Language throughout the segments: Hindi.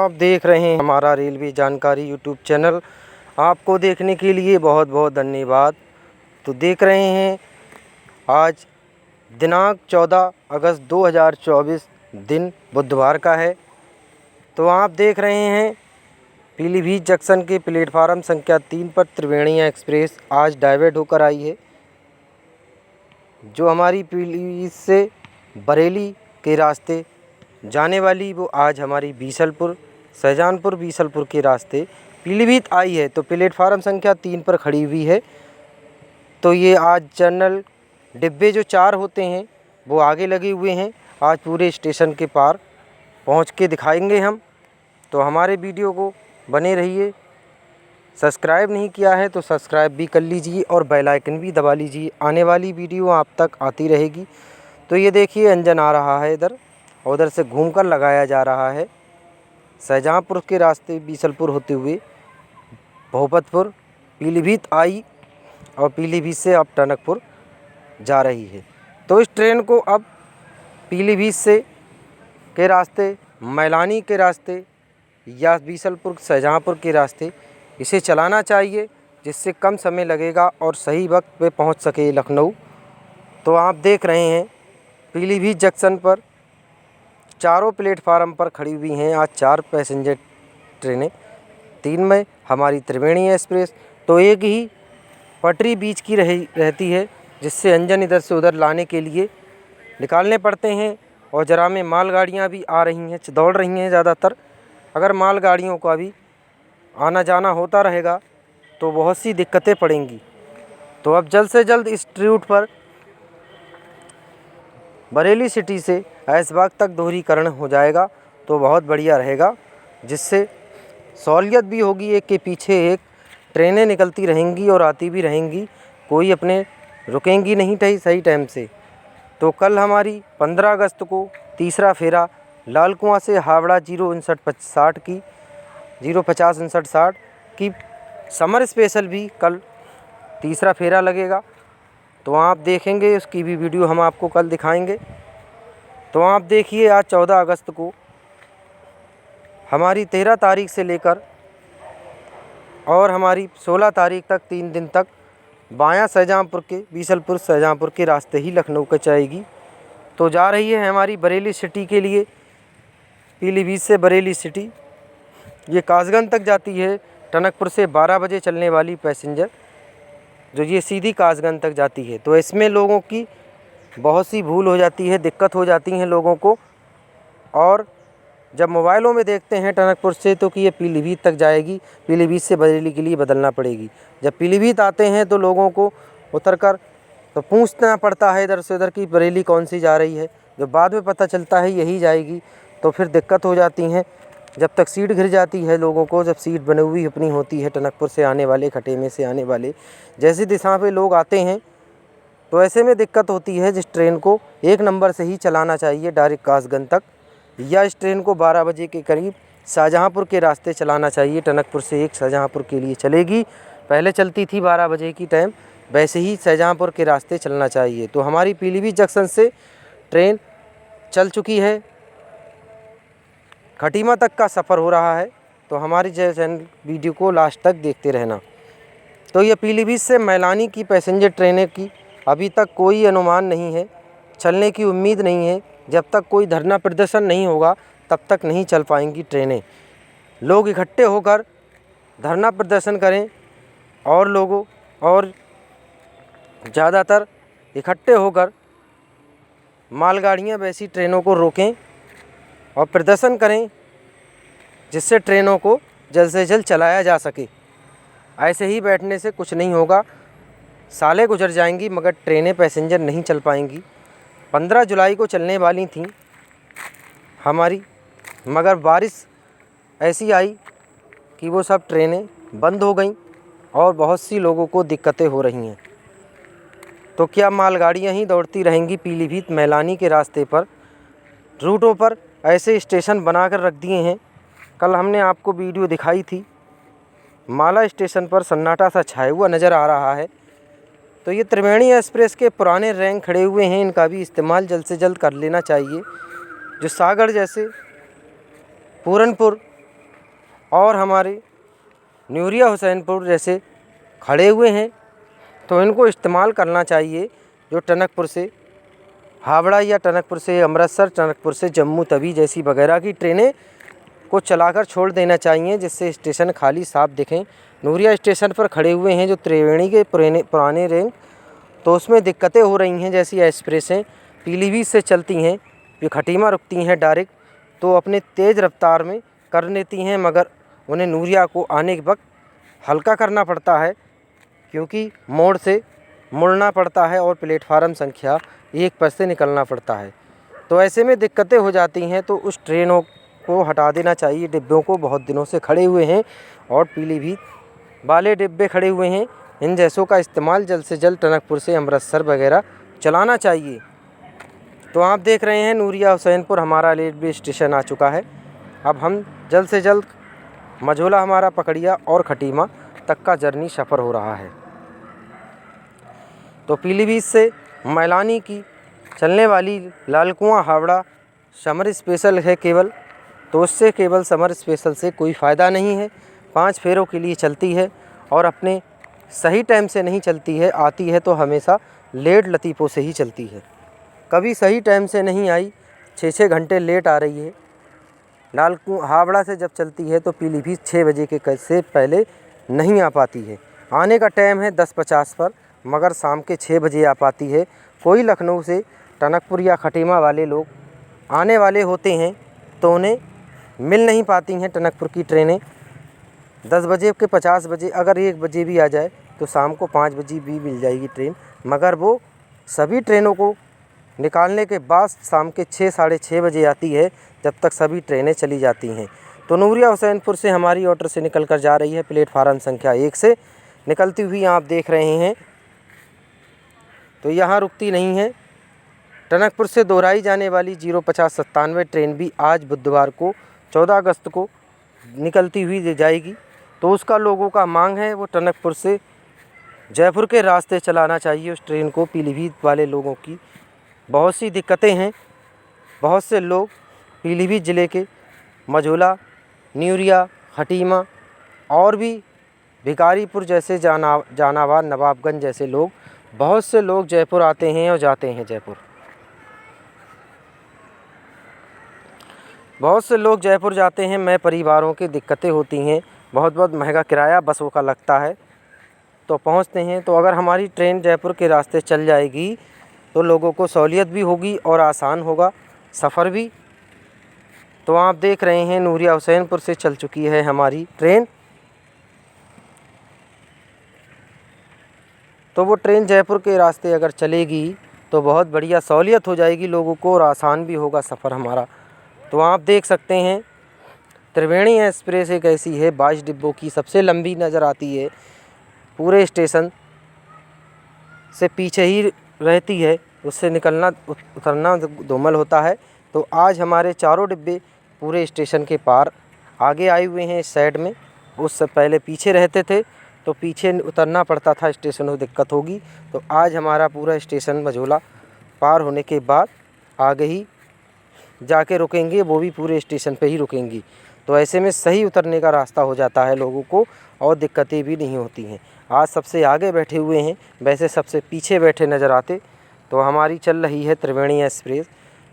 आप देख रहे हैं हमारा रेलवे जानकारी यूट्यूब चैनल। आपको देखने के लिए बहुत बहुत धन्यवाद। तो देख रहे हैं आज दिनांक 14 अगस्त 2024 दिन बुधवार का है। तो आप देख रहे हैं पीलीभीत जंक्शन के प्लेटफार्म संख्या 3 पर त्रिवेणीया एक्सप्रेस आज डाइवर्ट होकर आई है, जो हमारी पीलीभीत से बरेली के रास्ते जाने वाली वो आज हमारी बीसलपुर शाहजहांपुर बीसलपुर के रास्ते पीलीभीत आई है। तो प्लेटफार्म संख्या 3 पर खड़ी हुई है। तो ये आज जनरल डिब्बे जो 4 होते हैं वो आगे लगे हुए हैं। आज पूरे स्टेशन के पार पहुंच के दिखाएंगे हम। तो हमारे वीडियो को बने रहिए। सब्सक्राइब नहीं किया है तो सब्सक्राइब भी कर लीजिए और बेल आइकन भी दबा लीजिए, आने वाली वीडियो आप तक आती रहेगी। तो ये देखिए इंजन आ रहा है इधर, और उधर से घूमकर लगाया जा रहा है। शाहजहांपुर के रास्ते बीसलपुर होते हुए भोपतपुर पीलीभीत आई और पीलीभीत से अब टनकपुर जा रही है। तो इस ट्रेन को अब पीलीभीत से के रास्ते, मैलानी के रास्ते या बीसलपुर शाहजहांपुर के रास्ते इसे चलाना चाहिए, जिससे कम समय लगेगा और सही वक्त पे पहुंच सके लखनऊ। तो आप देख रहे हैं पीलीभीत जंक्शन पर चारों प्लेटफार्म पर खड़ी हुई हैं आज 4 पैसेंजर ट्रेनें। 3 में हमारी त्रिवेणीया एक्सप्रेस। तो एक ही पटरी बीच की रहती है, जिससे इंजन इधर से उधर लाने के लिए निकालने पड़ते हैं। और जरा में मालगाड़ियाँ भी आ रही हैं, दौड़ रही हैं ज़्यादातर। अगर मालगाड़ियों का भी आना जाना होता रहेगा तो बहुत सी दिक्कतें पड़ेंगी। तो अब जल्द से जल्द इस रूट पर बरेली सिटी से ऐशबाग तक दोहरीकरण हो जाएगा तो बहुत बढ़िया रहेगा, जिससे सहूलियत भी होगी। एक के पीछे एक ट्रेनें निकलती रहेंगी और आती भी रहेंगी, कोई अपने रुकेंगी नहीं सही टाइम से। तो कल हमारी 15 अगस्त को तीसरा फेरा लाल कुआं से हावड़ा 0505960 की समर स्पेशल भी कल तीसरा फेरा लगेगा। तो आप देखेंगे, उसकी भी वीडियो हम आपको कल दिखाएंगे। तो आप देखिए आज 14 अगस्त को हमारी 13 तारीख से लेकर और हमारी 16 तारीख तक 3 दिन तक बायां शाहजहांपुर के बीसलपुर शाहजहांपुर के रास्ते ही लखनऊ का जाएगी। तो जा रही है हमारी बरेली सिटी के लिए। पीलीभीत से बरेली सिटी ये कासगंज तक जाती है। टनकपुर से 12 बजे चलने वाली पैसेंजर जो ये सीधी कासगंज तक जाती है। तो इसमें लोगों की बहुत सी भूल हो जाती है, दिक्कत हो जाती हैं लोगों को। और जब मोबाइलों में देखते हैं टनकपुर से तो कि ये पीलीभीत तक जाएगी, पीलीभीत से बरेली के लिए बदलना पड़ेगी। जब पीलीभीत आते हैं तो लोगों को उतरकर तो पूछना पड़ता है इधर से उधर की बरेली कौन सी जा रही है। जब बाद में पता चलता है यही जाएगी तो फिर दिक्कत हो जाती हैं। जब तक सीट घिर जाती है लोगों को, जब सीट बनी हुई अपनी होती है टनकपुर से आने वाले, खटेमे से आने वाले जैसी दिशा पे लोग आते हैं, तो ऐसे में दिक्कत होती है। जिस ट्रेन को 1 नंबर से ही चलाना चाहिए डायरेक्ट कासगंज तक, या इस ट्रेन को 12 बजे के करीब शाहजहांपुर के रास्ते चलाना चाहिए। टनकपुर से एक शाहजहांपुर के लिए चलेगी, पहले चलती थी 12 बजे की टाइम, वैसे ही शाहजहांपुर के रास्ते चलना चाहिए। तो हमारी पीलीभीत जंक्शन से ट्रेन चल चुकी है, खटीमा तक का सफ़र हो रहा है। तो हमारी चैनल वीडियो को लास्ट तक देखते रहना। तो ये पीलीभीत से मैलानी की पैसेंजर ट्रेनें की अभी तक कोई अनुमान नहीं है, चलने की उम्मीद नहीं है। जब तक कोई धरना प्रदर्शन नहीं होगा तब तक नहीं चल पाएंगी ट्रेनें। लोग इकट्ठे होकर धरना प्रदर्शन करें और लोगों और ज़्यादातर इकट्ठे होकर मालगाड़ियाँ वैसी ट्रेनों को रोकें और प्रदर्शन करें, जिससे ट्रेनों को जल्द से जल्द चलाया जा सके। ऐसे ही बैठने से कुछ नहीं होगा, सालें गुजर जाएंगी मगर ट्रेनें पैसेंजर नहीं चल पाएंगी। 15 जुलाई को चलने वाली थी हमारी, मगर बारिश ऐसी आई कि वो सब ट्रेनें बंद हो गईं और बहुत सी लोगों को दिक्कतें हो रही हैं। तो क्या मालगाड़ियाँ ही दौड़ती रहेंगी पीलीभीत मैलानी के रास्ते पर? रूटों पर ऐसे स्टेशन बनाकर रख दिए हैं। कल हमने आपको वीडियो दिखाई थी, माला स्टेशन पर सन्नाटा सा छाया हुआ नज़र आ रहा है। तो ये त्रिवेणीया एक्सप्रेस के पुराने रैंक खड़े हुए हैं, इनका भी इस्तेमाल जल्द से जल्द कर लेना चाहिए। जो सागर जैसे पूरनपुर और हमारे न्यूरिया हुसैनपुर जैसे खड़े हुए हैं, तो इनको इस्तेमाल करना चाहिए। जो टनकपुर से हावड़ा या टनकपुर से अमृतसर, टनकपुर से जम्मू तवी जैसी वगैरह की ट्रेनें को चलाकर छोड़ देना चाहिए, जिससे स्टेशन खाली साफ दिखें। नूरिया स्टेशन पर खड़े हुए हैं जो त्रिवेणी के पुराने रेंग, तो उसमें दिक्कतें हो रही हैं। जैसी एक्सप्रेसें पीलीभीत से चलती हैं, ये खटीमा रुकती हैं डायरेक्ट, तो अपने तेज़ रफ्तार में कर लेती हैं, मगर उन्हें नूरिया को आने के वक्त हल्का करना पड़ता है, क्योंकि मोड़ से मुड़ना पड़ता है और प्लेटफार्म संख्या 1 पर से निकलना पड़ता है। तो ऐसे में दिक्कतें हो जाती हैं, तो उस ट्रेनों को हटा देना चाहिए। डिब्बों को बहुत दिनों से खड़े हुए हैं और पीलीभीत वाले डिब्बे खड़े हुए हैं, इन जैसों का इस्तेमाल जल्द से जल्द टनकपुर से अमृतसर वगैरह चलाना चाहिए। तो आप देख रहे हैं नूरिया हुसैनपुर हमारा रेलवे स्टेशन आ चुका है। अब हम जल्द से जल्द मझोला हमारा पकड़िया और खटीमा तक का जर्नी सफ़र हो रहा है। तो पीलीभीत से मैलानी की चलने वाली लालकुआं हावड़ा समर स्पेशल है केवल, तो उससे केवल समर स्पेशल से कोई फ़ायदा नहीं है। 5 फेरों के लिए चलती है और अपने सही टाइम से नहीं चलती है। आती है तो हमेशा लेट लतीफ़ों से ही चलती है, कभी सही टाइम से नहीं आई, 6-6 घंटे लेट आ रही है। हावड़ा से जब चलती है तो पीलीभीत 6 बजे के से पहले नहीं आ पाती है। आने का टाइम है 10:50 पर, मगर शाम के 6 बजे आ पाती है। कोई लखनऊ से टनकपुर या खटीमा वाले लोग आने वाले होते हैं तो उन्हें मिल नहीं पाती हैं टनकपुर की ट्रेनें। 10 बजे के 50 बजे अगर 1 बजे भी आ जाए तो शाम को 5 बजे भी मिल जाएगी ट्रेन, मगर वो सभी ट्रेनों को निकालने के बाद शाम के 6 साढ़े 6 बजे आती है, जब तक सभी ट्रेनें चली जाती हैं। तो नूरिया हुसैनपुर से हमारी ऑर्डर से निकल कर जा रही है प्लेटफार्म संख्या 1 से निकलती हुई, आप देख रहे हैं। तो यहाँ रुकती नहीं है। टनकपुर से दोहराई जाने वाली 05097 ट्रेन भी आज बुधवार को 14 अगस्त को निकलती हुई जाएगी। तो उसका लोगों का मांग है वो टनकपुर से जयपुर के रास्ते चलाना चाहिए उस ट्रेन को। पीलीभीत वाले लोगों की बहुत सी दिक्कतें हैं। बहुत से लोग पीलीभीत ज़िले के मझोला, न्यूरिया, खटीमा और भी भिखारीपुर जैसे जहानाबाद, नवाबगंज जैसे लोग, बहुत से लोग जयपुर आते हैं और जाते हैं जयपुर। बहुत से लोग जयपुर जाते हैं, मैं परिवारों की दिक्कतें होती हैं, बहुत महंगा किराया बसों का लगता है, तो पहुंचते हैं। तो अगर हमारी ट्रेन जयपुर के रास्ते चल जाएगी तो लोगों को सहूलियत भी होगी और आसान होगा सफ़र भी। तो आप देख रहे हैं नूरिया हुसैनपुर से चल चुकी है हमारी ट्रेन। तो वो ट्रेन जयपुर के रास्ते अगर चलेगी तो बहुत बढ़िया सहूलियत हो जाएगी लोगों को और आसान भी होगा सफ़र हमारा। तो आप देख सकते हैं त्रिवेणी एक्सप्रेस एक ऐसी है 22 डिब्बों की, सबसे लंबी नज़र आती है, पूरे स्टेशन से पीछे ही रहती है, उससे निकलना उतरना धूमल होता है। तो आज हमारे चारों डिब्बे पूरे स्टेशन के पार आगे आए हुए हैं इस साइड में। उससे पहले पीछे रहते थे तो पीछे उतरना पड़ता था, स्टेशन में दिक्कत होगी। तो आज हमारा पूरा स्टेशन मझोला पार होने के बाद आगे ही जाके रुकेंगे, वो भी पूरे स्टेशन पे ही रुकेंगी। तो ऐसे में सही उतरने का रास्ता हो जाता है लोगों को और दिक्कतें भी नहीं होती हैं। आज सबसे आगे बैठे हुए हैं, वैसे सबसे पीछे बैठे नज़र आते। तो हमारी चल रही है त्रिवेणी एक्सप्रेस।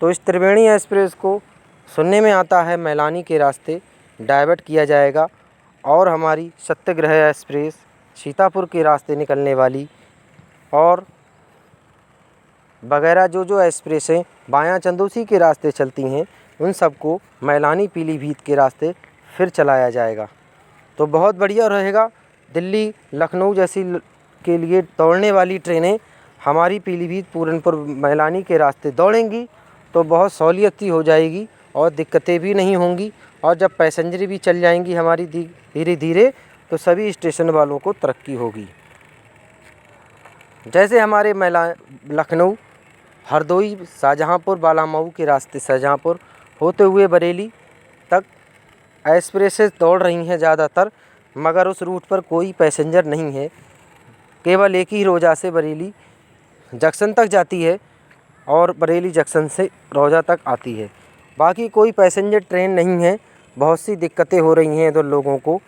तो इस त्रिवेणी एक्सप्रेस को सुनने में आता है मैलानी के रास्ते डाइवर्ट किया जाएगा और हमारी सत्याग्रह एक्सप्रेस सीतापुर के रास्ते निकलने वाली और वगैरह जो एक्सप्रेसें बायां चंदौसी के रास्ते चलती हैं, उन सबको मैलानी पीलीभीत के रास्ते फिर चलाया जाएगा। तो बहुत बढ़िया रहेगा। दिल्ली, लखनऊ जैसी के लिए दौड़ने वाली ट्रेनें हमारी पीलीभीत, पूरनपुर, मैलानी के रास्ते दौड़ेंगी तो बहुत सहूलियत ही हो जाएगी और दिक्कतें भी नहीं होंगी। और जब पैसेंजर भी चल जाएंगी हमारी धीरे धीरे, तो सभी स्टेशन वालों को तरक्की होगी। जैसे हमारे लखनऊ, हरदोई, शाहजहाँपुर, बालामऊ के रास्ते शाहजहाँपुर होते हुए बरेली तक एक्सप्रेसेस दौड़ रही हैं ज़्यादातर, मगर उस रूट पर कोई पैसेंजर नहीं है। केवल एक ही रोजा से बरेली जंक्शन तक जाती है और बरेली जंक्शन से रोजा तक आती है, बाकी कोई पैसेंजर ट्रेन नहीं है। बहुत सी दिक्कतें हो रही हैं इधर लोगों को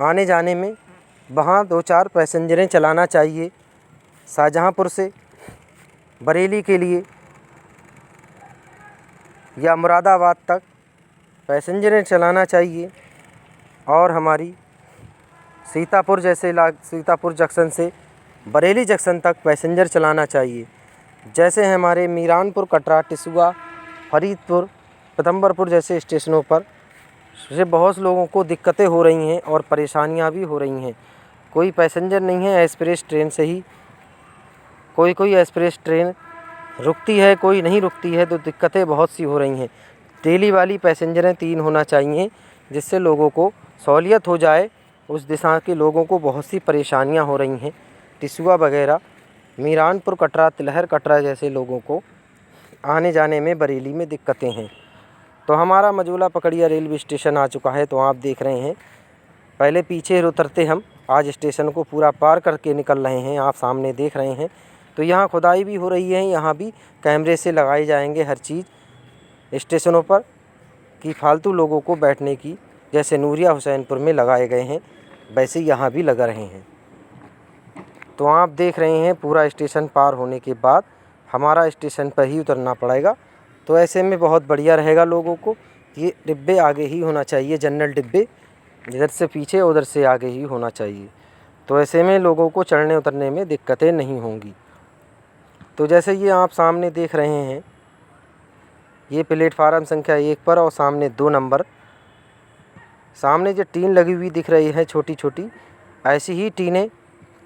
आने जाने में। वहाँ 2-4 पैसेंजरें चलाना चाहिए शाहजहाँपुर से बरेली के लिए या मुरादाबाद तक पैसेंजरें चलाना चाहिए। और हमारी सीतापुर सीतापुर जंक्शन से बरेली जंक्शन तक पैसेंजर चलाना चाहिए। जैसे हमारे मीरानपुर, कटरा, टिसुआ, फरीदपुर, पीतम्बरपुर जैसे स्टेशनों पर से बहुत लोगों को दिक्कतें हो रही हैं और परेशानियां भी हो रही हैं। कोई पैसेंजर नहीं है, एक्सप्रेस ट्रेन से ही कोई एक्सप्रेस ट्रेन रुकती है, कोई नहीं रुकती है, तो दिक्कतें बहुत सी हो रही हैं। डेली वाली पैसेंजरें 3 होना चाहिए, जिससे लोगों को सहूलियत हो जाए। उस दिशा के लोगों को बहुत सी परेशानियां हो रही हैं। टिसुआ वगैरह, मीरानपुर, कटरा, तिलहर कटरा जैसे लोगों को आने जाने में बरेली में दिक्कतें हैं। तो हमारा मजोला पकड़िया रेलवे स्टेशन आ चुका है। तो आप देख रहे हैं, पहले पीछे उतरते हम, आज स्टेशन को पूरा पार करके निकल रहे हैं। आप सामने देख रहे हैं। तो यहाँ खुदाई भी हो रही है, यहाँ भी कैमरे से लगाए जाएंगे हर चीज़ स्टेशनों पर कि फालतू लोगों को बैठने की, जैसे नूरिया हुसैनपुर में लगाए गए हैं वैसे यहाँ भी लगा रहे हैं। तो आप देख रहे हैं, पूरा स्टेशन पार होने के बाद हमारा स्टेशन पर ही उतरना पड़ेगा। तो ऐसे में बहुत बढ़िया रहेगा लोगों को। ये डिब्बे आगे ही होना चाहिए, जनरल डिब्बे इधर से पीछे उधर से आगे ही होना चाहिए। तो ऐसे में लोगों को चढ़ने उतरने में दिक्कतें नहीं होंगी। तो जैसे ये आप सामने देख रहे हैं, ये प्लेटफार्म संख्या 1 पर और सामने 2 नंबर, सामने जो टीन लगी हुई दिख रही है छोटी छोटी, ऐसी ही टीनें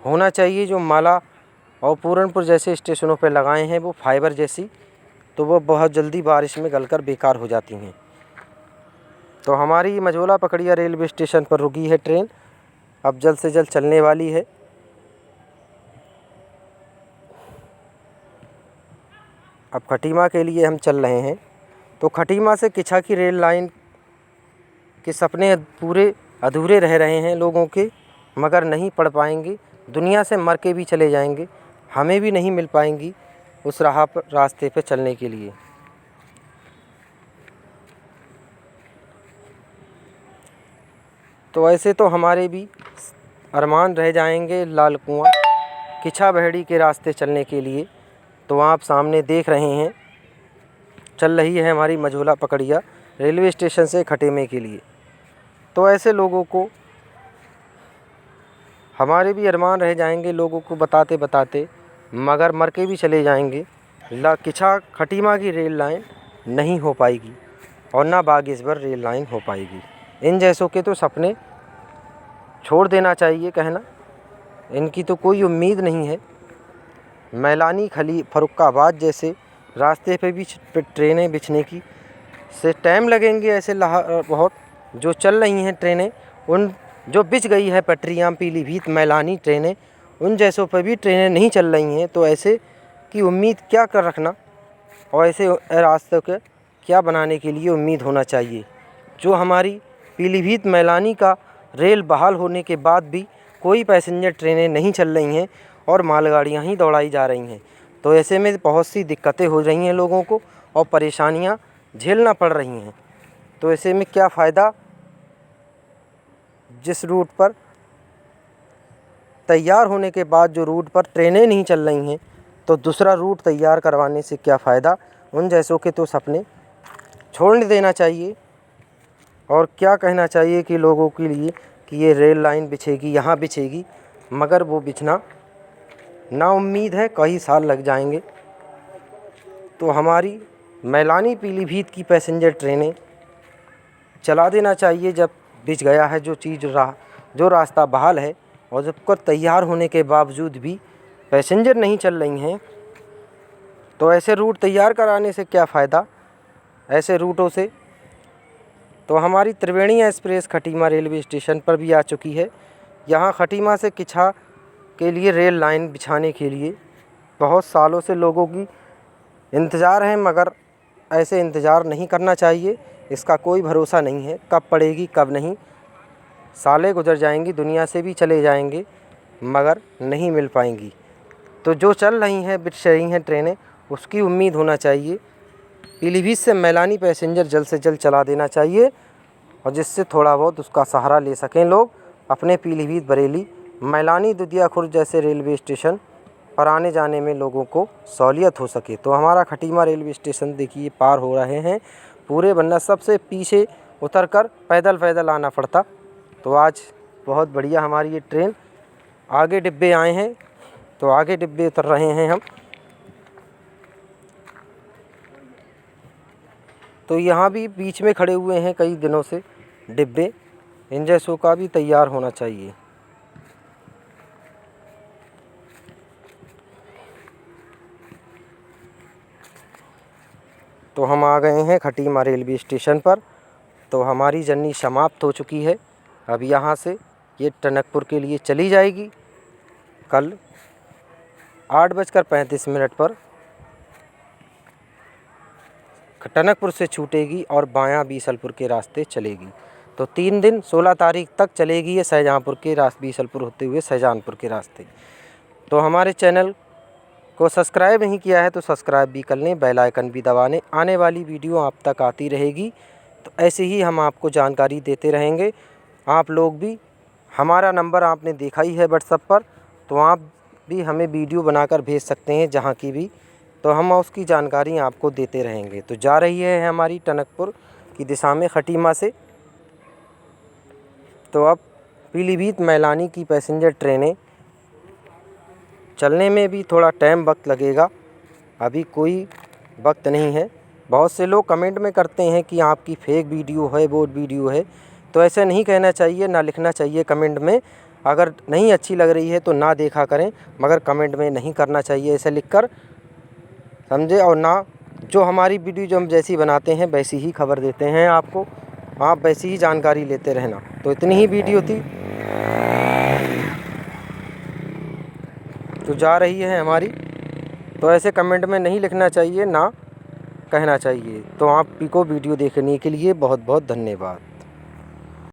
होना चाहिए जो माला और पूरनपुर जैसे स्टेशनों पर लगाए हैं, वो फाइबर जैसी। तो वो बहुत जल्दी बारिश में गलकर बेकार हो जाती हैं। तो हमारी मझोला पकड़िया रेलवे स्टेशन पर रुकी है ट्रेन, अब जल्द से जल्द चलने वाली है। अब खटीमा के लिए हम चल रहे हैं। तो खटीमा से किछा की रेल लाइन के सपने पूरे अधूरे रह रहे हैं लोगों के, मगर नहीं पड़ पाएंगे। दुनिया से मर के भी चले जाएंगे, हमें भी नहीं मिल पाएंगी उस रास्ते पे चलने के लिए। तो ऐसे तो हमारे भी अरमान रह जाएंगे लाल कुआं किछा बहेड़ी के रास्ते चलने के लिए। तो आप सामने देख रहे हैं, चल रही है हमारी मझोला पकड़िया रेलवे स्टेशन से खटीमे के लिए। तो ऐसे लोगों को हमारे भी अरमान रह जाएंगे लोगों को बताते बताते, मगर मर के भी चले जाएंगे। किछा खटीमा की रेल लाइन नहीं हो पाएगी और ना बागेश्वर रेल लाइन हो पाएगी। इन जैसों के तो सपने छोड़ देना चाहिए कहना, इनकी तो कोई उम्मीद नहीं है। मैलानी, खली, फरुखाबाद जैसे रास्ते पे भी ट्रेनें बिछने की से टाइम लगेंगे। ऐसे बहुत जो चल रही हैं ट्रेनें, उन जो बिछ गई है पटरियाँ, पीलीभीत, मैलानी ट्रेनें, उन जैसों पर भी ट्रेनें नहीं चल रही हैं। तो ऐसे की उम्मीद क्या कर रखना, और ऐसे रास्तों के क्या बनाने के लिए उम्मीद होना चाहिए। जो हमारी पीलीभीत मैलानी का रेल बहाल होने के बाद भी कोई पैसेंजर ट्रेनें नहीं चल रही हैं और मालगाड़ियाँ ही दौड़ाई जा रही हैं। तो ऐसे में बहुत सी दिक्कतें हो रही हैं लोगों को और परेशानियाँ झेलना पड़ रही हैं। तो ऐसे में क्या फ़ायदा, जिस रूट पर तैयार होने के बाद जो रूट पर ट्रेनें नहीं चल रही हैं, तो दूसरा रूट तैयार करवाने से क्या फ़ायदा। उन जैसों के तो सपने छोड़ देना चाहिए। और क्या कहना चाहिए कि लोगों के लिए कि ये रेल लाइन बिछेगी, यहाँ बिछेगी, मगर वो बिछना नाउम्मीद है, कई साल लग जाएंगे। तो हमारी मैलानी पीलीभीत की पैसेंजर ट्रेनें चला देना चाहिए जब बिछ गया है जो रास्ता बहाल है, और जब को तैयार होने के बावजूद भी पैसेंजर नहीं चल रही हैं। तो ऐसे रूट तैयार कराने से क्या फ़ायदा ऐसे रूटों से। तो हमारी त्रिवेणी एक्सप्रेस खटीमा रेलवे स्टेशन पर भी आ चुकी है। यहाँ खटीमा से किछा के लिए रेल लाइन बिछाने के लिए बहुत सालों से लोगों की इंतज़ार है, मगर ऐसे इंतज़ार नहीं करना चाहिए। इसका कोई भरोसा नहीं है, कब पड़ेगी कब नहीं। सालें गुजर जाएंगी, दुनिया से भी चले जाएंगे, मगर नहीं मिल पाएंगी। तो जो चल रही हैं, बिछ रही हैं ट्रेनें, उसकी उम्मीद होना चाहिए। पीलीभीत से मैलानी पैसेंजर जल्द से जल्द चला देना चाहिए, और जिससे थोड़ा बहुत उसका सहारा ले सकें लोग अपने पीलीभीत, बरेली, मैलानी, दुधिया खुर्द जैसे रेलवे स्टेशन पर आने जाने में लोगों को सहूलियत हो सके। तो हमारा खटीमा रेलवे स्टेशन देखिए पार हो रहे हैं पूरे, वरना सबसे पीछे उतरकर पैदल पैदल आना पड़ता। तो आज बहुत बढ़िया हमारी ये ट्रेन, आगे डिब्बे आए हैं तो आगे डिब्बे उतर रहे हैं हम। तो यहाँ भी बीच में खड़े हुए हैं कई दिनों से डिब्बे, इन जैसों का भी तैयार होना चाहिए। तो हम आ गए हैं खटीमा रेलवे स्टेशन पर। तो हमारी जर्नी समाप्त हो चुकी है। अब यहाँ से ये टनकपुर के लिए चली जाएगी। कल 8:35 पर टनकपुर से छूटेगी और बायां बीसलपुर के रास्ते चलेगी। तो 3 दिन 16 तारीख तक चलेगी ये शाहजहाँपुर के बीसलपुर होते हुए शाहजहाँपुर के रास्ते। तो हमारे चैनल को सब्सक्राइब नहीं किया है तो सब्सक्राइब भी कर लें, बेल आइकन भी दबा लें, आने वाली वीडियो आप तक आती रहेगी। तो ऐसे ही हम आपको जानकारी देते रहेंगे। आप लोग भी, हमारा नंबर आपने देखा ही है व्हाट्सएप पर, तो आप भी हमें वीडियो बनाकर भेज सकते हैं जहाँ की भी, तो हम उसकी जानकारी आपको देते रहेंगे। तो जा रही है हमारी टनकपुर की दिशा में खटीमा से। तो अब पीलीभीत मैलानी की पैसेंजर ट्रेनें चलने में भी थोड़ा टाइम वक्त लगेगा, अभी कोई वक्त नहीं है। बहुत से लोग कमेंट में करते हैं कि आपकी फेक वीडियो है, वो वीडियो है, तो ऐसे नहीं कहना चाहिए, ना लिखना चाहिए कमेंट में। अगर नहीं अच्छी लग रही है तो ना देखा करें, मगर कमेंट में नहीं करना चाहिए ऐसे लिखकर, समझे। और ना जो हमारी वीडियो जो हम जैसी बनाते हैं वैसी ही खबर देते हैं आपको, आप वैसी ही जानकारी लेते रहना। तो इतनी ही वीडियो थी, तो जा रही है हमारी। तो ऐसे कमेंट में नहीं लिखना चाहिए, ना कहना चाहिए। तो आप को वीडियो देखने के लिए बहुत बहुत धन्यवाद।